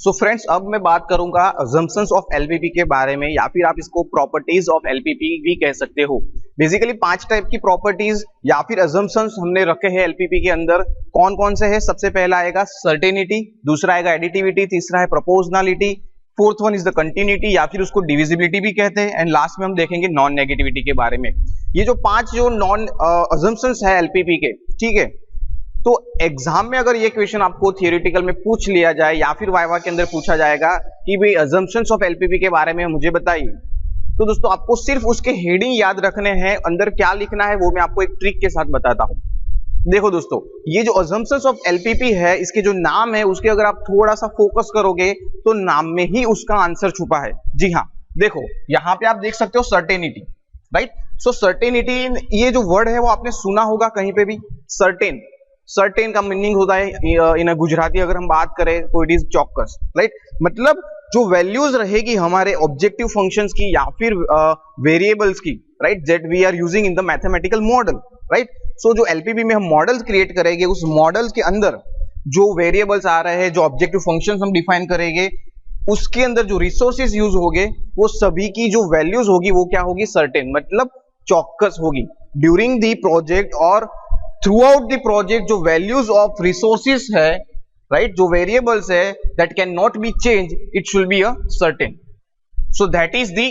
So friends, अब मैं बात करूंगा अजम्पशंस ऑफ एलपीपी के बारे में, या फिर आप इसको प्रॉपर्टीज ऑफ एलपीपी भी कह सकते हो। बेसिकली 5 टाइप की प्रॉपर्टीज या फिर अजम्पशंस हमने रखे हैं एलपीपी के अंदर। कौन कौन से है? सबसे पहला आएगा सर्टेनिटी, दूसरा आएगा एडिटिविटी, तीसरा है proportionality, fourth one is the continuity या फिर उसको डिविजिबिलिटी भी कहते हैं, एंड लास्ट में हम देखेंगे नॉन नेगेटिविटी के बारे में। ये जो 5 जो नॉन अजम्पशंस है एलपीपी के, ठीक है, तो एग्जाम में अगर ये क्वेश्चन आपको थियोरेटिकल में पूछ लिया जाए या फिर वाइवा के अंदर पूछा जाएगा कि भाई अजम्पशंस ऑफ एलपीपी के बारे में मुझे बताइए, तो दोस्तों आपको सिर्फ उसके हेडिंग याद रखने हैं, अंदर क्या लिखना है वो मैं आपको एक ट्रिक के साथ बताता हूं। देखो दोस्तों, ये जो अजम्पशंस ऑफ एलपीपी है, इसके जो नाम है उसके अगर आप थोड़ा सा फोकस करोगे तो नाम में ही उसका आंसर छुपा है। जी हाँ, देखो यहाँ पे आप देख सकते हो सर्टेनिटी, राइट। सो सर्टेनिटी, ये जो वर्ड है वो आपने सुना होगा कहीं पे भी। सर्टेन, सर्टेन का मीनिंग होता है इन गुजराती अगर हम बात करें तो इट इज चौकस, राइट। मतलब जो वैल्यूज रहेगी हमारे ऑब्जेक्टिव फंक्शंस की या फिर वेरिएबल्स की, right, that we are using in the mathematical model, right. So जो एलपीपी में हम मॉडल्स क्रिएट करेंगे, उस मॉडल्स के अंदर जो वेरिएबल्स आ रहे हैं, जो ऑब्जेक्टिव फंक्शंस हम डिफाइन करेंगे, उसके अंदर जो रिसोर्सेज यूज होंगे वो सभी की जो वैल्यूज होगी वो क्या होगी? सर्टेन, मतलब चौकस होगी। ड्यूरिंग द प्रोजेक्ट और थ्रू आउट द प्रोजेक्ट जो वैल्यूज ऑफ रिसोर्सेज है, राइट, जो वेरिएबल्स है, that can not be change, it should be a certain. So that is the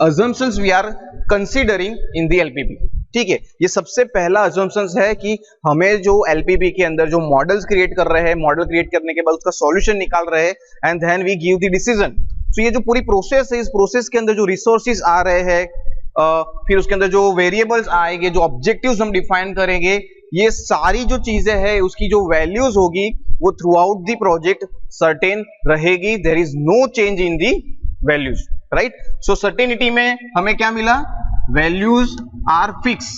assumptions we are considering in the LPP, ठीक है। ये सबसे पहला assumptions है कि हमें जो LPP के अंदर जो मॉडल्स क्रिएट कर रहे हैं, मॉडल क्रिएट करने के बाद उसका सॉल्यूशन निकाल रहे हैं, and then we give the decision. So ये जो पूरी प्रोसेस है, इस प्रोसेस के अंदर जो रिसोर्सेज आ रहे हैं, फिर उसके अंदर जो वेरिएबल्स आएंगे, जो ऑब्जेक्टिव्स हम डिफाइन करेंगे, ये सारी जो चीजें हैं उसकी जो वैल्यूज होगी वो throughout the project certain रहेगी। There is no change in the values, right. So certainty में हमें क्या मिला? Values are fix,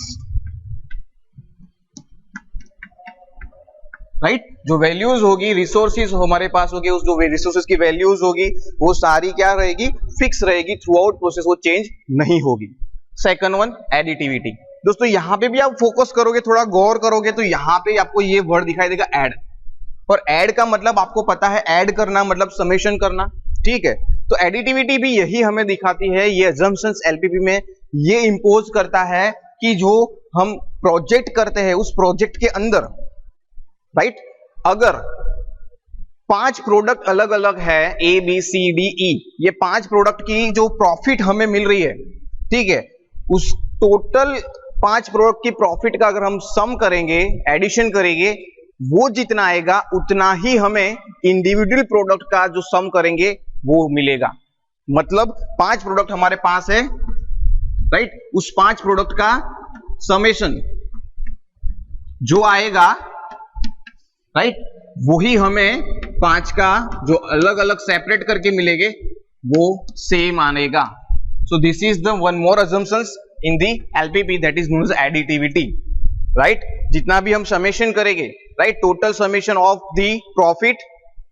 right. जो वैल्यूज होगी, रिसोर्सेज हमारे पास होगी, उस जो रिसोर्सेज की वैल्यूज होगी वो सारी क्या रहेगी? फिक्स रहेगी थ्रू आउट प्रोसेस, वो चेंज नहीं होगी। Second one, additivity. दोस्तों यहां पे भी आप फोकस करोगे, थोड़ा गौर करोगे तो यहां पे आपको ये वर्ड दिखाई देगा ऐड, और ऐड का मतलब आपको पता है, ऐड करना मतलब समेशन करना, ठीक है। तो एडिटिविटी भी यही हमें दिखाती है, ये अजम्पशंस एलपीपी में ये इंपोज करता है कि जो हम प्रोजेक्ट करते हैं उस प्रोजेक्ट के अंदर, राइट, अगर 5 प्रोडक्ट अलग अलग है, A B C D E, ये 5 प्रोडक्ट की जो प्रॉफिट हमें मिल रही है, ठीक है, उस टोटल 5 प्रोडक्ट की प्रॉफिट का अगर हम सम करेंगे, एडिशन करेंगे, वो जितना आएगा उतना ही हमें इंडिविजुअल प्रोडक्ट का जो सम करेंगे वो मिलेगा। मतलब 5 प्रोडक्ट हमारे पास है, राइट, उस 5 प्रोडक्ट का समेशन जो आएगा, राइट, वही हमें 5 का जो अलग अलग सेपरेट करके मिलेंगे वो सेम आनेगा। So this is the one more assumptions in the LPP, that is known as additivity, right. जितना भी हम समेशन करेंगे, right, total summation of the profit,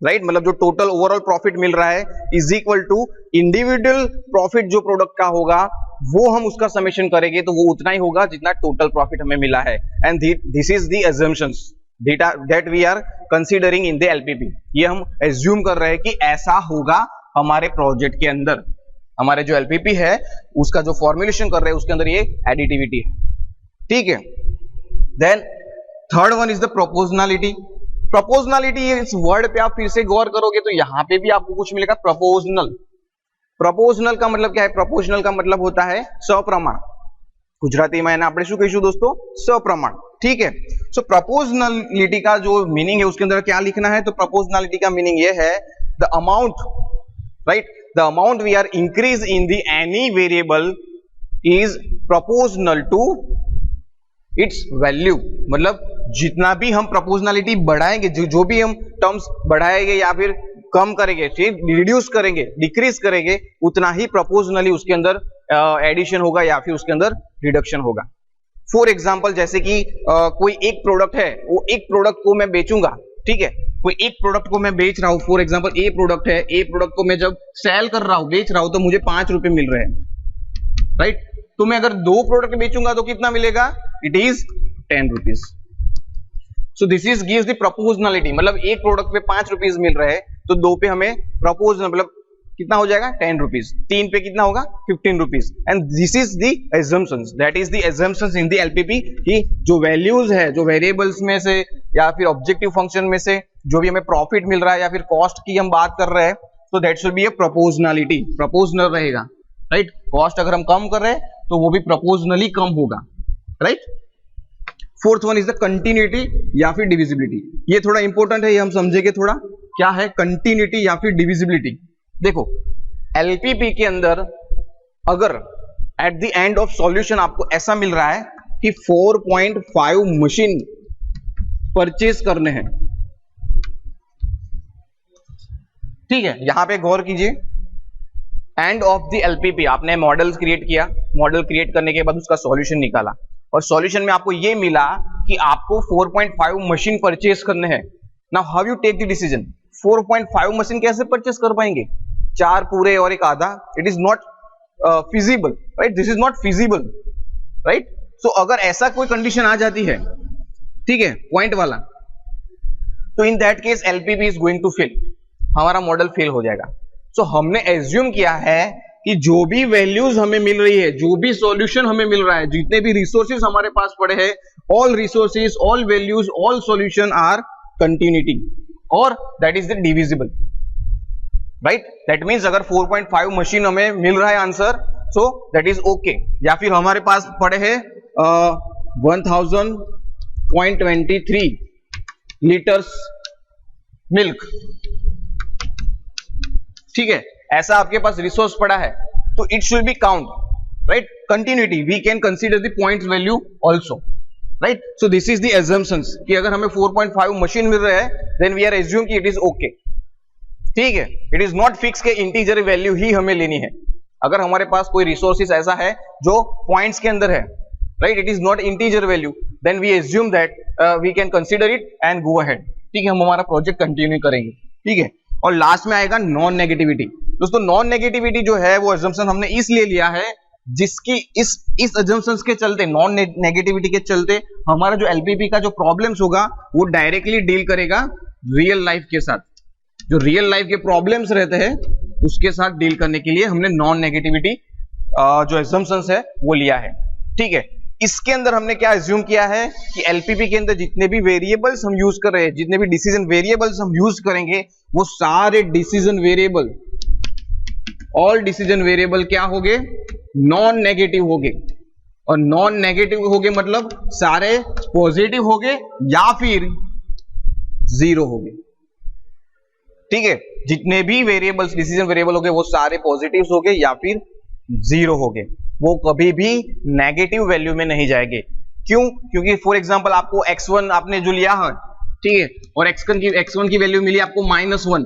right, मतलब जो टोटल ओवरऑल प्रॉफिट मिल रहा है is equal to individual profit जो प्रोडक्ट का होगा वो हम उसका समेशन करेंगे तो वो उतना ही होगा जितना टोटल प्रॉफिट हमें मिला है। And this is the assumptions that we are considering in the LPP। ये हम एज्यूम कर रहे हैं कि ऐसा होगा हमारे प्रोजेक्ट के अंदर। हमारे जो LPP है उसका जो फॉर्मुलेशन कर रहे हैं उसके अंदर ये एडिटिविटी है, ठीक है। Then third one is the proportionality. Proportionality, इस वर्ड पे आप फिर से गौर करोगे तो यहां पे भी आपको कुछ मिलेगा, प्रोपोर्शनल। प्रोपोर्शनल का मतलब क्या है? प्रोपोर्शनल का मतलब होता है सप्रमाण। गुजराती में આપણે શું કહીશું दोस्तों? सप्रमाण, ठीक है। सो प्रोपोर्शनलिटी का जो मीनिंग है उसके अंदर क्या लिखना है? तो प्रोपोर्शनलिटी का मीनिंग ये है, the amount, right, the amount we are increase in the any variable is proportional to its value. मतलब जितना भी हम प्रोपोर्शनलिटी बढ़ाएंगे, जो भी हम टर्म्स बढ़ाएंगे या फिर कम करेंगे, रिड्यूस करेंगे, डिक्रीज करेंगे, उतना ही प्रोपोर्शनली उसके अंदर एडिशन होगा या फिर उसके अंदर रिडक्शन होगा। फॉर एग्जांपल, जैसे कि कोई एक प्रोडक्ट है, वो एक प्रोडक्ट को मैं बेचूंगा, ठीक है, कोई एक प्रोडक्ट को मैं बेच रहा हूं, फॉर एग्जांपल ए प्रोडक्ट है, ए प्रोडक्ट को मैं जब सेल कर रहा हूं, बेच रहा हूं, तो मुझे 5 रुपए मिल रहे हैं, राइट। तो मैं अगर 2 प्रोडक्ट बेचूंगा तो कितना मिलेगा? It is 10 rupees. So this is gives the proportionality, मतलब एक प्रोडक्ट पे 5 रुपीज मिल रहे हैं तो 2 पे हमें प्रपोज मतलब कितना हो जाएगा 10 रुपीज, 3 पे कितना होगा 15 rupees. And this is the assumptions, that is the assumptions in the LPP कि जो वैल्यूज है, जो वेरिएबल्स में से या फिर ऑब्जेक्टिव फंक्शन में से जो भी हमें प्रॉफिट मिल रहा है या फिर कॉस्ट की हम बात कर रहे हैं, तो that should be A proportionality, proportional रहेगा, राइट। कॉस्ट अगर हम कम कर रहे हैं तो वो भी प्रोपोर्शनली कम होगा, right. Fourth one is the continuity या फिर डिविजिबिलिटी। ये थोड़ा इंपॉर्टेंट है, ये हम समझेंगे थोड़ा क्या है कंटिन्यूटी या फिर डिविजिबिलिटी। देखो एलपीपी के अंदर अगर eight the end of solution आपको ऐसा मिल रहा है कि 4.5 मशीन परचेज करने हैं, ठीक है, यहां पे गौर कीजिए। एंड ऑफ द एलपीपी आपने मॉडल क्रिएट किया, मॉडल क्रिएट करने के बाद उसका सॉल्यूशन निकाला और सॉल्यूशन में आपको ये मिला कि आपको 4.5 मशीन परचेज करने हैं। Now how you take the decision, 4.5 machine कैसे परचेज कर पाएंगे, 4 पूरे और 1 आधा, it is not feasible, right, this is not feasible, right. So अगर ऐसा कोई कंडीशन आ जाती है, ठीक है, पॉइंट वाला, तो in that case LPP is going to fail, हमारा मॉडल फेल हो जाएगा। सो हमने एज्यूम किया है कि जो भी वैल्यूज हमें मिल रही है, जो भी सॉल्यूशन हमें मिल रहा है, जितने भी रिसोर्सेज हमारे पास पड़े हैं, all resources, all values, all solution are continuity और that is the divisible, right. That means अगर 4.5 मशीन हमें मिल रहा है answer, so that is okay. या फिर हमारे पास पड़े हैं 1000.23 लीटर्स मिल्क, ठीक है, ऐसा आपके पास रिसोर्स पड़ा है, तो it should be count, right. Continuity we can consider the points value also, right. So this is the assumptions कि अगर हमें 4.5 मशीन मिल रहा है देन वी आर एज्यूम कि इट इज ओके, ठीक है। इट इज नॉट फिक्स के इंटीजर वैल्यू ही हमें लेनी है। अगर हमारे पास कोई रिसोर्सेज ऐसा है जो पॉइंट्स के अंदर है, right, it is not integer value, then we assume that we can consider it and go ahead, ठीक है, हम हमारा प्रोजेक्ट कंटिन्यू करेंगे, ठीक है। और लास्ट में आएगा नॉन नेगेटिविटी। दोस्तों नॉन नेगेटिविटी जो है वो assumption हमने इसलिए लिया है जिसकी इस assumptions के चलते, नॉन नेगेटिविटी के चलते हमारा जो एलपीपी का जो प्रॉब्लम्स होगा वो डायरेक्टली डील करेगा रियल लाइफ के साथ। जो रियल लाइफ के प्रॉब्लम्स रहते हैं उसके साथ डील करने के लिए हमने नॉन नेगेटिविटी जो assumptions है वो लिया है, ठीक है। इसके अंदर हमने क्या एज्यूम किया है कि एलपीपी के अंदर जितने भी वेरिएबल्स हम यूज कर रहे हैं, जितने भी डिसीजन वेरिएबल्स हम यूज करेंगे, वो सारे decision variable, all decision variable क्या होंगे, नॉन नेगेटिव होंगे। और नॉन नेगेटिव होंगे मतलब सारे पॉजिटिव होंगे या फिर जीरो होंगे, ठीक है। जितने भी वेरिएबल्स, डिसीजन वेरिएबल होंगे वो सारे पॉजिटिव होंगे या फिर जीरो होंगे, वो कभी भी नेगेटिव वैल्यू में नहीं जाएंगे। क्यों? क्योंकि फॉर एग्जांपल आपको x1 आपने जो लिया है, ठीक है, और x1 की वैल्यू मिली आपको -1,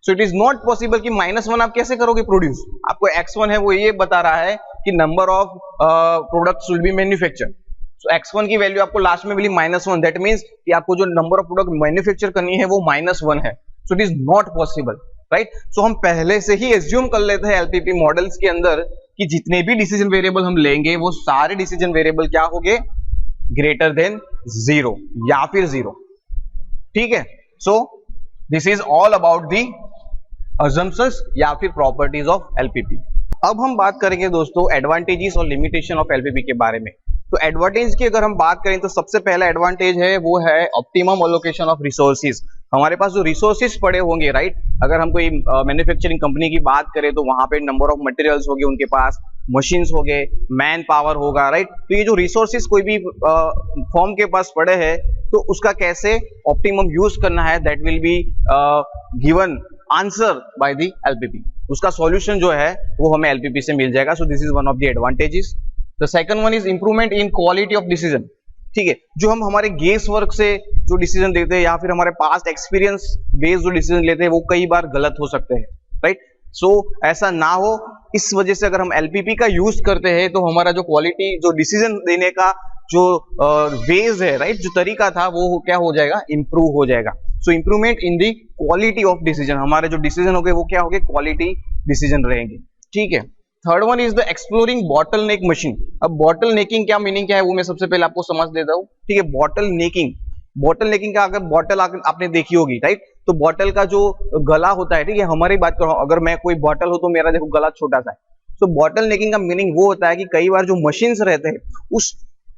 सो इट इज नॉट पॉसिबल कि -1 आप कैसे करोगे प्रोड्यूस। आपको x1 है वो ये बता रहा है कि number of products will be manufactured, so x1 की वैल्यू आपको लास्ट में मिली -1, दैट मींस कि आपको जो नंबर ऑफ प्रोडक्ट मैन्युफैक्चर करनी है वो -1 है, so it is not possible, right. So हम पहले से ही एज्यूम कर लेते हैं एलपीपी मॉडल्स के अंदर कि जितने भी डिसीजन वेरिएबल हम लेंगे वो सारे डिसीजन वेरिएबल क्या होंगे, ग्रेटर देन 0 या फिर 0, ठीक है। So this is all about the assumptions या फिर प्रॉपर्टीज ऑफ एलपीपी। अब हम बात करेंगे दोस्तों एडवांटेजेस और लिमिटेशन ऑफ एलपीपी के बारे में। तो एडवांटेज की अगर हम बात करें तो सबसे पहला एडवांटेज है वो है ऑप्टिमम एलोकेशन ऑफ रिसोर्सेज। हमारे पास जो रिसोर्सेज पड़े होंगे, राइट, अगर हम कोई मैन्युफैक्चरिंग कंपनी की बात करें तो वहां पे नंबर ऑफ मटेरियल्स होंगे, उनके पास मशीन्स होंगे, मैन पावर होगा, राइट। तो ये जो रिसोर्सेज कोई भी फर्म के पास पड़े हैं तो उसका कैसे ऑप्टिमम यूज करना है, that will be given answer by the LPP. उसका सॉल्यूशन जो है वो हमें एलपीपी से मिल जाएगा। सो this is one of the advantages. The second one is improvement in quality of decision, ठीक है। जो हम हमारे गेस वर्क से जो डिसीजन देते हैं या फिर हमारे पास्ट एक्सपीरियंस बेस्ड जो डिसीजन लेते हैं वो कई बार गलत हो सकते हैं, राइट। सो ऐसा ना हो, इस वजह से अगर हम एलपीपी का यूज करते हैं तो हमारा जो क्वालिटी, जो डिसीजन देने का जो वेज है, राइट, जो तरीका था वो क्या हो जाएगा, इंप्रूव हो जाएगा। So improvement in the quality of decision, हमारे जो डिसीजन होंगे वो क्या होंगे, क्वालिटी डिसीजन रहेंगे, ठीक है। Third one is the exploring bottle neck machine. अब बॉटल नेकिंग क्या मीनिंग क्या है वो मैं सबसे पहले आपको समझ देता हूँ, ठीक है। बॉटल नेकिंग का अगर बॉटल आपने देखी होगी, राइट, तो बॉटल का जो गला होता है, ठीक है, हमारी बात कर रहा हूं, अगर मैं कोई बॉटल हो तो मेरा देखो गला छोटा सा है। तो बॉटल नेकिंग का मीनिंग वो होता है कि कई बार जो मशीन्स रहते हैं, उस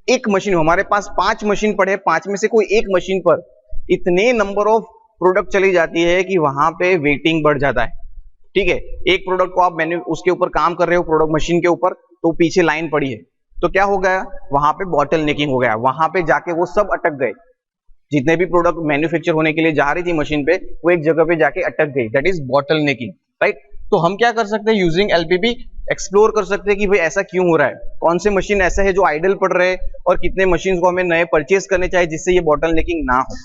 एक मशीन, हमारे पास 5 मशीन पड़े, 5 में से कोई एक मशीन पर इतने नंबर ऑफ प्रोडक्ट चली जाती है कि वहां पे वेटिंग बढ़ जाता है। ठीक है, एक प्रोडक्ट को आप उसके ऊपर काम कर रहे हो, प्रोडक्ट मशीन के ऊपर, तो पीछे लाइन पड़ी है, तो क्या हो गया, वहां पे बॉटल नेकिंग हो गया, वहां पे जाके वो सब अटक गए। जितने भी प्रोडक्ट मैन्युफैक्चर होने के लिए जा रही थी मशीन पे, वो एक जगह पे जाके अटक गई, that is bottle necking, right. तो हम क्या कर सकते हैं, यूजिंग एलपीपी एक्सप्लोर कर सकते हैं कि भाई ऐसा क्यों हो रहा है, कौन से मशीन ऐसा है जो आइडल पड़ रहे हैं, और कितने मशीन को हमें नए परचेज करने चाहिए जिससे ये बॉटल नेकिंग ना हो,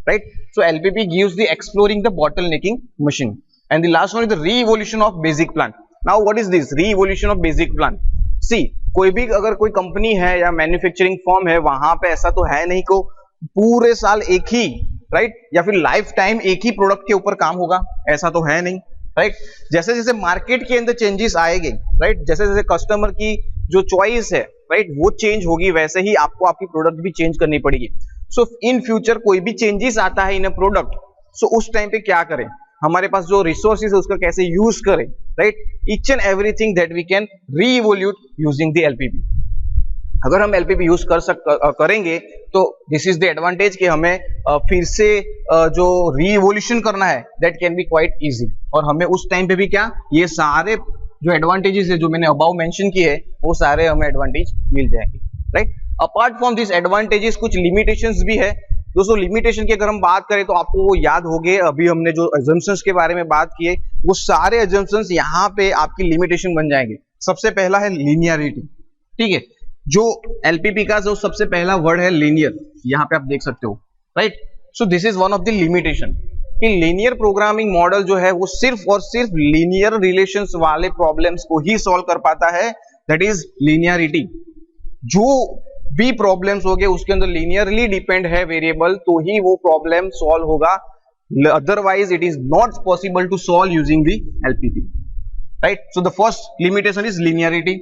right. So LPP gives the exploring the bottlenecking machine. And the last one is the re-evolution of basic plan. Now what is this re-evolution of basic plan? See, कोई भी अगर कोई company है या manufacturing firm है, वहां पे ऐसा तो है नहीं को पूरे साल एक ही, राइट, या फिर लाइफ टाइम एक ही प्रोडक्ट के ऊपर काम होगा, ऐसा तो है नहीं, राइट। जैसे जैसे मार्केट के अंदर चेंजेस आएंगे, राइट, जैसे जैसे कस्टमर की जो चॉइस है, राइट, वो चेंज होगी, वैसे ही आपको आपकी प्रोडक्ट भी चेंज करनी पड़ेगी। सो इन फ्यूचर कोई भी चेंजेस आता है इन अ प्रोडक्ट, सो उस टाइम पे क्या करें, हमारे पास जो रिसोर्सेज है उसका कैसे यूज करें, right, each and everything that we can re-evolute using the LPP. अगर हम एलपीपी यूज करेंगे तो दिस इज द एडवांटेज कि हमें फिर से जो री-इवोल्यूशन करना है that can be quite easy, और हमें उस टाइम पे भी क्या, ये सारे जो एडवांटेजेस है जो मैंने अबाउ मेंशन किए हैं, वो सारे हमें एडवांटेज मिल जाएंगे, right. Apart from this advantages कुछ लिमिटेशंस भी है दोस्तों। लिमिटेशन की अगर हम बात करें तो आपको वो याद होंगे, अभी हमने जो अजम्पशंस के बारे में बात किए, वो सारे अजम्पशंस यहाँ पे आपकी लिमिटेशन बन जाएंगे। सबसे पहला है लीनियरिटी, ठीक है, जो एलपीपी का जो सबसे पहला वर्ड है लीनियर, यहाँ पे आप देख सकते हो, right. So this is one of the limitation कि लीनियर प्रोग्रामिंग मॉडल जो है वो सिर्फ और सिर्फ लीनियर रिलेशंस वाले प्रॉब्लम्स को ही सॉल्व कर पाता है, दैट इज लीनियरिटी। जो भी प्रॉब्लम्स हो गए उसके अंदर लीनियरली डिपेंड है वेरिएबल, तो ही वो प्रॉब्लम सॉल्व होगा, otherwise it is not possible to solve using the LPP, right. So the first limitation is linearity,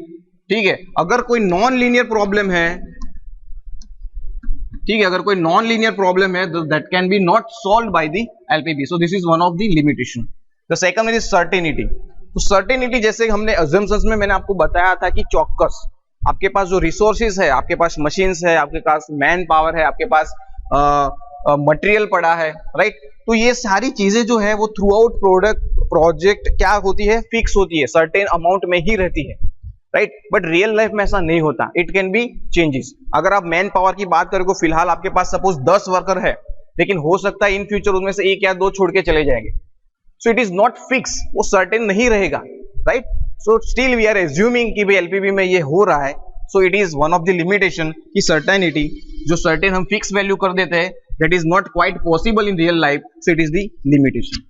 ठीक है। अगर कोई नॉन लीनियर प्रॉब्लम है, ठीक है, अगर कोई नॉन लीनियर प्रॉब्लम है that can be not solved by the LPP, so this is one of the limitation. The second is certainty. तो सर्टेनिटी, जैसे हमने अजम्पशंस में मैंने आपको बताया था कि चौकस आपके पास जो रिसोर्सेज है, आपके पास मशीन्स है, आपके पास मैन पावर है, आपके पास मटेरियल पड़ा है, राइट। तो ये सारी चीजें जो है वो थ्रू आउट प्रोजेक्ट क्या होती है, फिक्स होती है, सर्टेन अमाउंट में ही रहती है, राइट। बट रियल लाइफ में ऐसा नहीं होता, इट कैन बी चेंजेस। अगर आप मैन पावर की बात करें, फिलहाल आपके पास सपोज 10 वर्कर है, लेकिन हो सकता है इन फ्यूचर उनमें से 1 या 2 छोड़ के चले जाएंगे, so it is not fix, वो सर्टेन नहीं रहेगा, right. So still we are assuming कि भाई एलपीपी में ये हो रहा है, so it is one of the limitation कि सर्टेनिटी, जो सर्टेन हम फिक्स वैल्यू कर देते हैं, that is not quite possible in real life, so it is the limitation.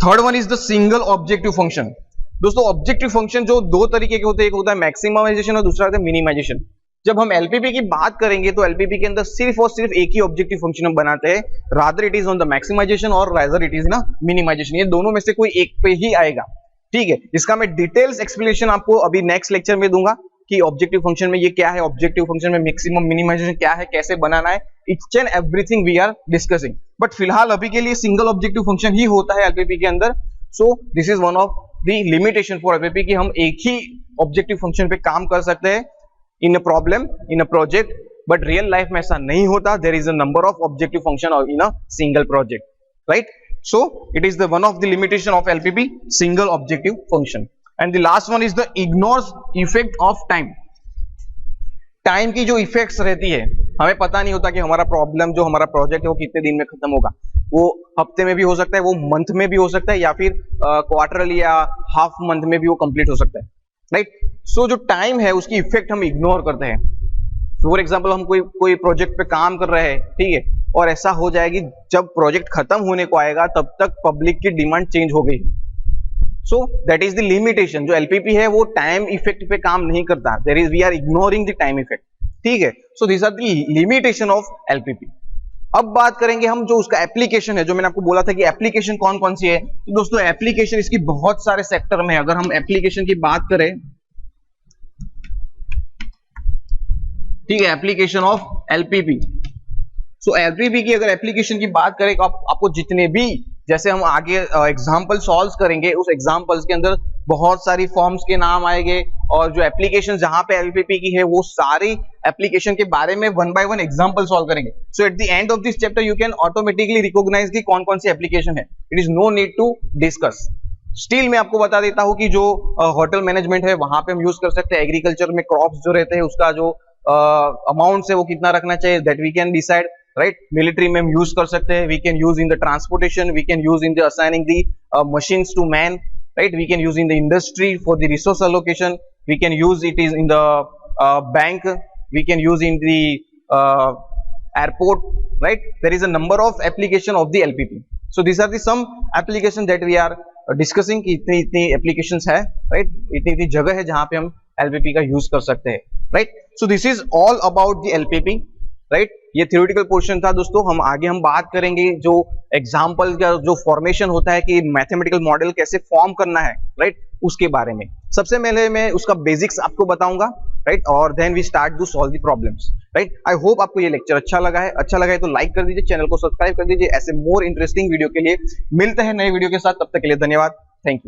Third one is the single objective function. दोस्तों objective function जो 2 तरीके के होते हैं, एक होता है मैक्सिमाइजेशन और दूसरा होता है मिनिमाइजेशन। जब हम एलपीपी की बात करेंगे तो एलपीपी के अंदर सिर्फ और सिर्फ एक ही ऑब्जेक्टिव फंक्शन हम बनाते हैं, rather it is on the maximisation और रादर इट इज ना मिनिमाइजेशन, ये दोनों में से कोई एक पे ही आएगा, ठीक है। इसका मैं डिटेल्स एक्सप्लेनेशन आपको अभी नेक्स्ट लेक्चर में दूंगा कि ऑब्जेक्टिव फंक्शन में ये क्या है, ऑब्जेक्टिव फंक्शन में मैक्सिमम मिनिमाइजेशन क्या है, कैसे बनाना है, each and everything we are discussing. But फिलहाल अभी के लिए सिंगल ऑब्जेक्टिव फंक्शन ही होता है एलपीपी के अंदर। सो this is one of the limitation for LPP कि हम एक ही ऑब्जेक्टिव फंक्शन पे काम कर सकते हैं in a problem, in a project, but real life में ऐसा नहीं होता। There is a number of objective function in a single project, right. So it is the one of the limitation of LPP, single objective function. And the last one is the ignores effect of time. Time की जो effects रहती है, हमें पता नहीं होता कि हमारा प्रॉब्लम जो हमारा प्रोजेक्ट है वो कितने दिन में खत्म होगा, वो हफ्ते में भी हो सकता है, वो मंथ में भी हो सकता है, या फिर क्वार्टरली या हाफ मंथ में भी वो कंप्लीट हो सकता है, राइट। सो जो टाइम है उसकी इफेक्ट हम इग्नोर करते हैं। फॉर एग्जाम्पल हम कोई प्रोजेक्ट पे काम कर रहे हैं, ठीक है, और ऐसा हो जाएगी जब प्रोजेक्ट खत्म होने को आएगा तब तक पब्लिक की डिमांड चेंज हो गई, so that is the limitation. जो एलपीपी है वो टाइम इफेक्ट पे काम नहीं करता, there is we are ignoring the time effect, ठीक है। So this are the limitation of LPP. अब बात करेंगे हम जो उसका एप्लीकेशन है, जो मैंने आपको बोला था कि एप्लीकेशन कौन कौन सी है। तो दोस्तों एप्लीकेशन इसकी बहुत सारे सेक्टर में है। अगर हम एप्लीकेशन की बात करें, ठीक है, application of LPP, so LPP की अगर एप्लीकेशन की बात करें तो आपको जितने भी, जैसे हम आगे एग्जांपल सॉल्व करेंगे, उस एग्जांपल्स के अंदर बहुत सारी फॉर्म्स के नाम आएंगे और जो एप्लीकेशन जहां पे एलपीपी की है वो सारी एप्लीकेशन के बारे में one by one example solve करेंगे. So at the end of this chapter you can automatically recognise की कौन कौन सी एप्लीकेशन है. It is no need to discuss. Still मैं आपको बता देता हूं कि जो होटल मैनेजमेंट है वहां पे हम यूज कर सकते हैं. एग्रीकल्चर में क्रॉप्स जो रहते हैं उसका जो अमाउंट है वो कितना रखना चाहिए, that we can decide, right. Military में हम यूज कर सकते हैं. We can use in the transportation, we can use in the assigning the machines to man, right. We can use in the industry for the resource allocation. We can use it is in the bank. We can use in the airport, right. There is a number of application of the LPP. So these are the some application that we are discussing कि इतनी applications है, right. इतनी जगह है जहाँ पे हम LPP का use कर सकते हैं, right. So this is all about the LPP, right. ये थ्योरेटिकल पोर्शन था दोस्तों. हम आगे बात करेंगे जो एग्जांपल का जो फॉर्मेशन होता है कि मैथमेटिकल मॉडल कैसे फॉर्म करना है, राइट, उसके बारे में सबसे पहले मैं उसका बेसिक्स आपको बताऊंगा, राइट, और then we start to solve the problems, right. I hope आपको ये लेक्चर अच्छा लगा है तो लाइक कर दीजिए, चैनल को सब्सक्राइब कर दीजिए. ऐसे मोर इंटरेस्टिंग वीडियो के लिए मिलते हैं नए वीडियो के साथ. तब तक के लिए धन्यवाद. Thank you.